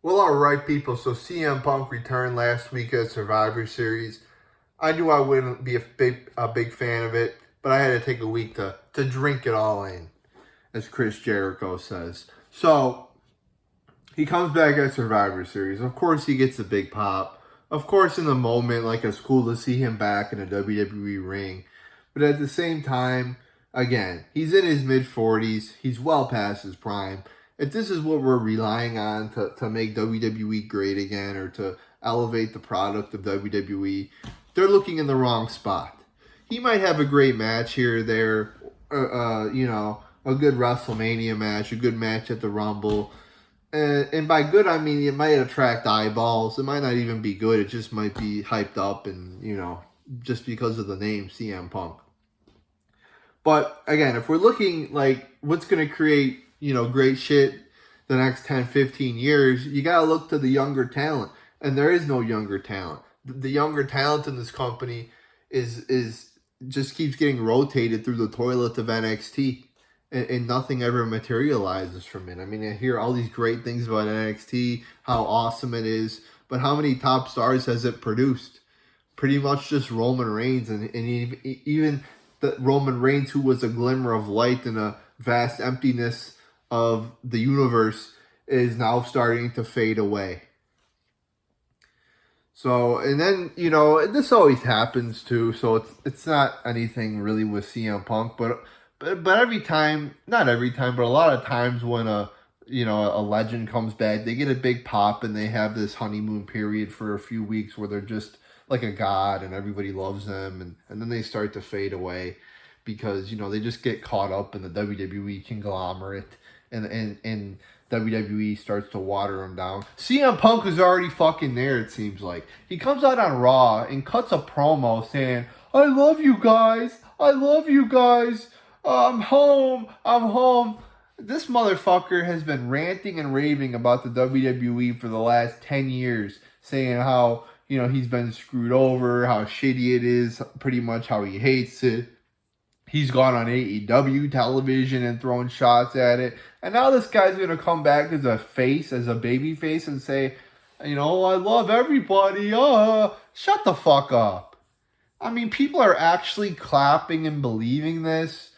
Well, all right, people. So CM Punk returned last week at Survivor Series. I knew I wouldn't be a big fan of it, but I had to take a week to drink it all in, as Chris Jericho says. So he comes back at Survivor Series. Of course, he gets a big pop. Of course, in the moment, like it's cool to see him back in a WWE ring. But at the same time, again, he's in his mid 40s. He's well past his prime. If this is what we're relying on to make WWE great again or to elevate the product of WWE, they're looking in the wrong spot. He might have a great match here or there, a good WrestleMania match, a good match at the Rumble. And by good, I mean it might attract eyeballs. It might not even be good. It just might be hyped up and, just because of the name CM Punk. But again, if we're looking like what's going to create, great shit the next 10, 15 years, you got to look to the younger talent. And there is no younger talent. The younger talent in this company is just keeps getting rotated through the toilet of NXT. And nothing ever materializes from it. I mean, I hear all these great things about NXT, how awesome it is, but how many top stars has it produced? Pretty much just Roman Reigns, and even the Roman Reigns, who was a glimmer of light in a vast emptiness of the universe, is now starting to fade away. So, and then, this always happens too, so it's not anything really with CM Punk, but every time, not every time, but a lot of times when a legend comes back, they get a big pop and they have this honeymoon period for a few weeks where they're just like a god and everybody loves them, and then they start to fade away because they just get caught up in the WWE conglomerate, and WWE starts to water them down. CM Punk is already fucking there, it seems like. He comes out on Raw and cuts a promo saying, I love you guys. I love you guys. I'm home. I'm home. This motherfucker has been ranting and raving about the WWE for the last 10 years, saying how, he's been screwed over, how shitty it is, pretty much how he hates it. He's gone on AEW television and thrown shots at it. And now this guy's going to come back as a face, as a baby face, and say, I love everybody. Shut the fuck up. I mean, people are actually clapping and believing this.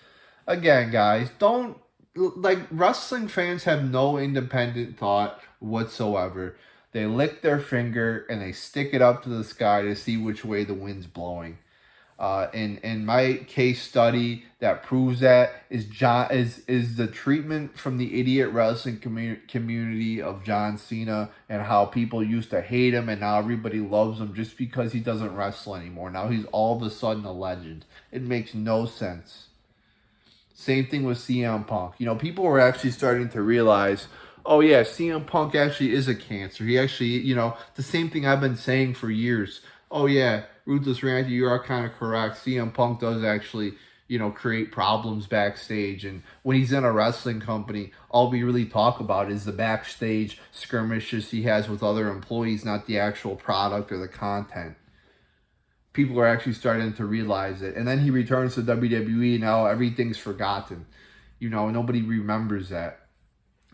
Again, guys, don't, like, wrestling fans have no independent thought whatsoever. They lick their finger and they stick it up to the sky to see which way the wind's blowing. In my case study that proves that is the treatment from the idiot wrestling community of John Cena, and how people used to hate him and now everybody loves him just because he doesn't wrestle anymore. Now he's all of a sudden a legend. It makes no sense. Same thing with CM Punk. People were actually starting to realize, oh yeah, CM Punk actually is a cancer. He actually, the same thing I've been saying for years. Oh yeah, Ruthless Randy, you are kind of correct. CM Punk does actually, create problems backstage. And when he's in a wrestling company, all we really talk about is the backstage skirmishes he has with other employees, not the actual product or the content. People are actually starting to realize it. And then he returns to WWE, and now everything's forgotten. Nobody remembers that.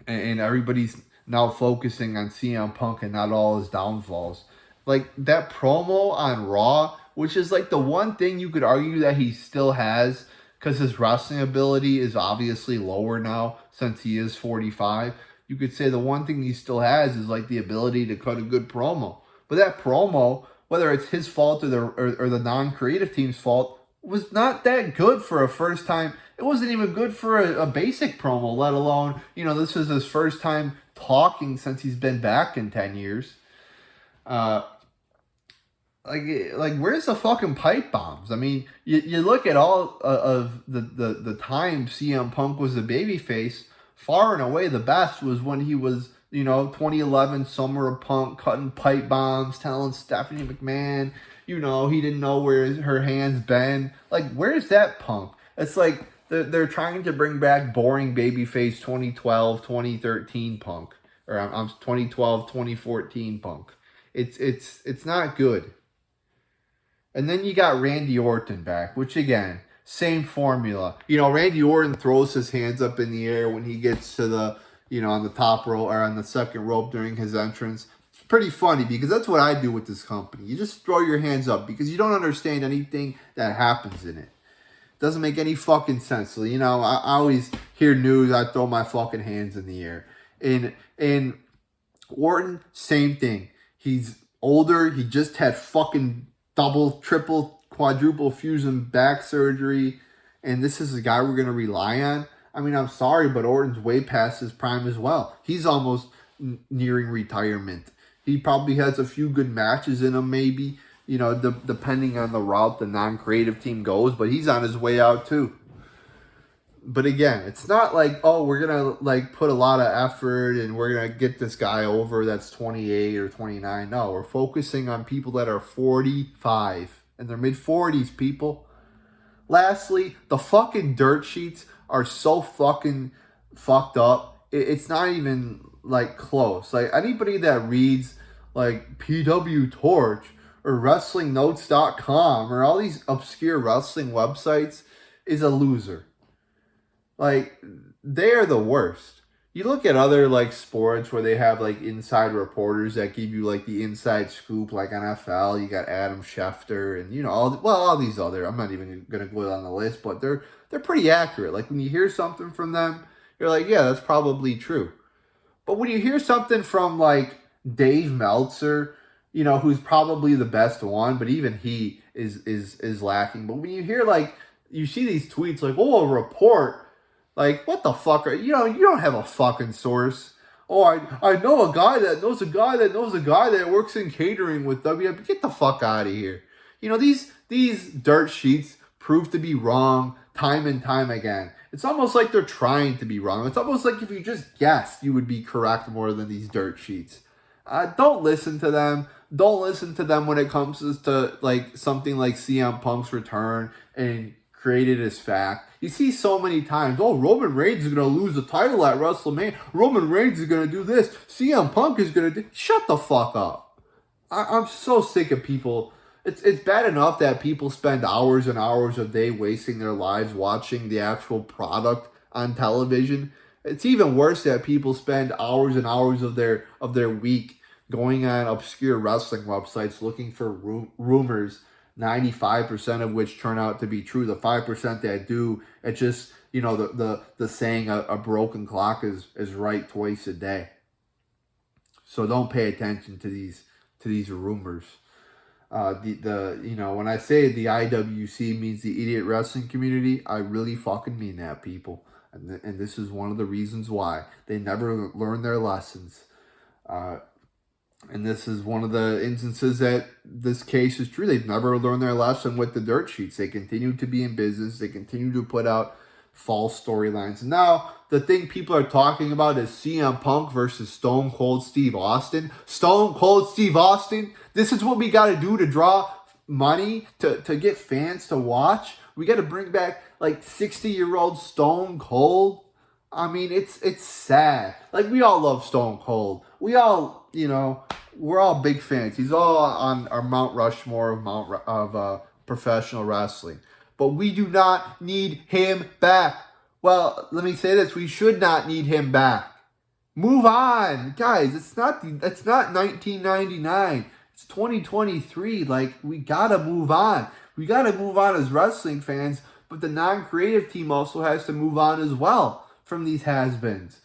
And everybody's now focusing on CM Punk and not all his downfalls. Like that promo on Raw, which is like the one thing you could argue that he still has, because his wrestling ability is obviously lower now since he is 45. You could say the one thing he still has is like the ability to cut a good promo. But that promo, whether it's his fault or the non-creative team's fault, was not that good for a first time. It wasn't even good for a basic promo, let alone, this was his first time talking since he's been back in 10 years. Like where's the fucking pipe bombs? I mean, you look at all of the time CM Punk was a babyface, far and away the best was when he was, 2011 Summer of Punk, cutting pipe bombs, telling Stephanie McMahon, he didn't know where her hands been. Like, where's that Punk? It's like they're trying to bring back boring babyface 2012, 2013 Punk. Or I'm 2012, 2014 Punk. It's not good. And then you got Randy Orton back, which again, same formula. Randy Orton throws his hands up in the air when he gets to the, on the top rope or on the second rope during his entrance. It's pretty funny because that's what I do with this company. You just throw your hands up because you don't understand anything that happens in it. Doesn't make any fucking sense. So, I always hear news, I throw my fucking hands in the air. And Orton, same thing. He's older. He just had fucking double, triple, quadruple fusion back surgery. And this is a guy we're going to rely on. I mean, I'm sorry, but Orton's way past his prime as well. He's almost nearing retirement. He probably has a few good matches in him, maybe, depending on the route the non-creative team goes. But he's on his way out, too. But again, it's not like, oh, we're going to put a lot of effort and we're going to get this guy over that's 28 or 29. No, we're focusing on people that are 45 in their mid-40s, people. Lastly, the fucking dirt sheets are so fucking fucked up. It's not even, close. Anybody that reads, PW Torch or WrestlingNotes.com or all these obscure wrestling websites is a loser. They are the worst. You look at other, sports where they have, inside reporters that give you, the inside scoop, NFL. You got Adam Schefter and, all these other. I'm not even going to go on the list, but they're pretty accurate. When you hear something from them, you're like, yeah, that's probably true. But when you hear something from, Dave Meltzer, who's probably the best one, but even he is lacking. But when you hear, you see these tweets oh, a report. What the fuck? You don't have a fucking source. Oh, I know a guy that knows a guy that knows a guy that works in catering with WWE. Get the fuck out of here. These dirt sheets prove to be wrong time and time again. It's almost like they're trying to be wrong. It's almost like if you just guessed, you would be correct more than these dirt sheets. Don't listen to them. Don't listen to them when it comes to something like CM Punk's return and created as fact. You see so many times, oh, Roman Reigns is going to lose the title at WrestleMania. Roman Reigns is going to do this. CM Punk is going to do... Shut the fuck up. I'm so sick of people. It's bad enough that people spend hours and hours a day wasting their lives watching the actual product on television. It's even worse that people spend hours and hours of their week going on obscure wrestling websites looking for rumors, 95% of which turn out to be true. The 5% that do, it's just, the saying a broken clock is right twice a day. So don't pay attention to these rumors. When I say the IWC means the idiot wrestling community, I really fucking mean that, people. And this is one of the reasons why. They never learn their lessons. And this is one of the instances that this case is true. They've never learned their lesson with the dirt sheets. They continue to be in business. They continue to put out false storylines. And now, the thing people are talking about is CM Punk versus Stone Cold Steve Austin. Stone Cold Steve Austin, this is what we got to do to draw money, to get fans to watch. We got to bring back, 60-year-old Stone Cold. I mean, it's sad. We all love Stone Cold. We all, we're all big fans. He's all on our Mount Rushmore of professional wrestling. But we do not need him back. Well, let me say this. We should not need him back. Move on. Guys, it's not 1999. It's 2023. We got to move on. We got to move on as wrestling fans. But the non-creative team also has to move on as well from these has-beens.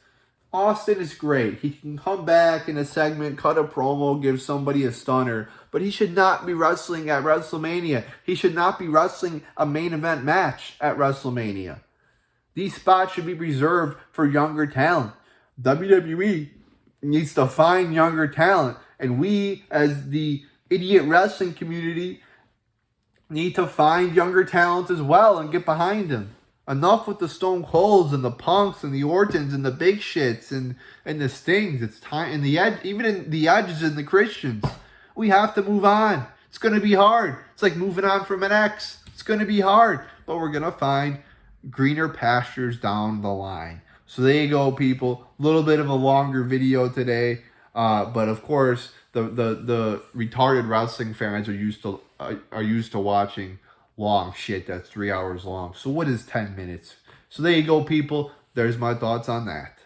Austin is great. He can come back in a segment, cut a promo, give somebody a stunner. But he should not be wrestling at WrestleMania. He should not be wrestling a main event match at WrestleMania. These spots should be reserved for younger talent. WWE needs to find younger talent. And we, as the idiot wrestling community, need to find younger talent as well and get behind them. Enough with the Stone Colds and the Punks and the Ortons and the Big Shits and the Stings. It's time, and even in the Edges and the Christians. We have to move on. It's going to be hard. It's like moving on from an ex. It's going to be hard, but we're going to find greener pastures down the line. So there you go, people. A little bit of a longer video today, but of course, the retarded wrestling fans are used to watching long shit that's 3 hours long. So what is 10 minutes? So there you go, people. There's my thoughts on that.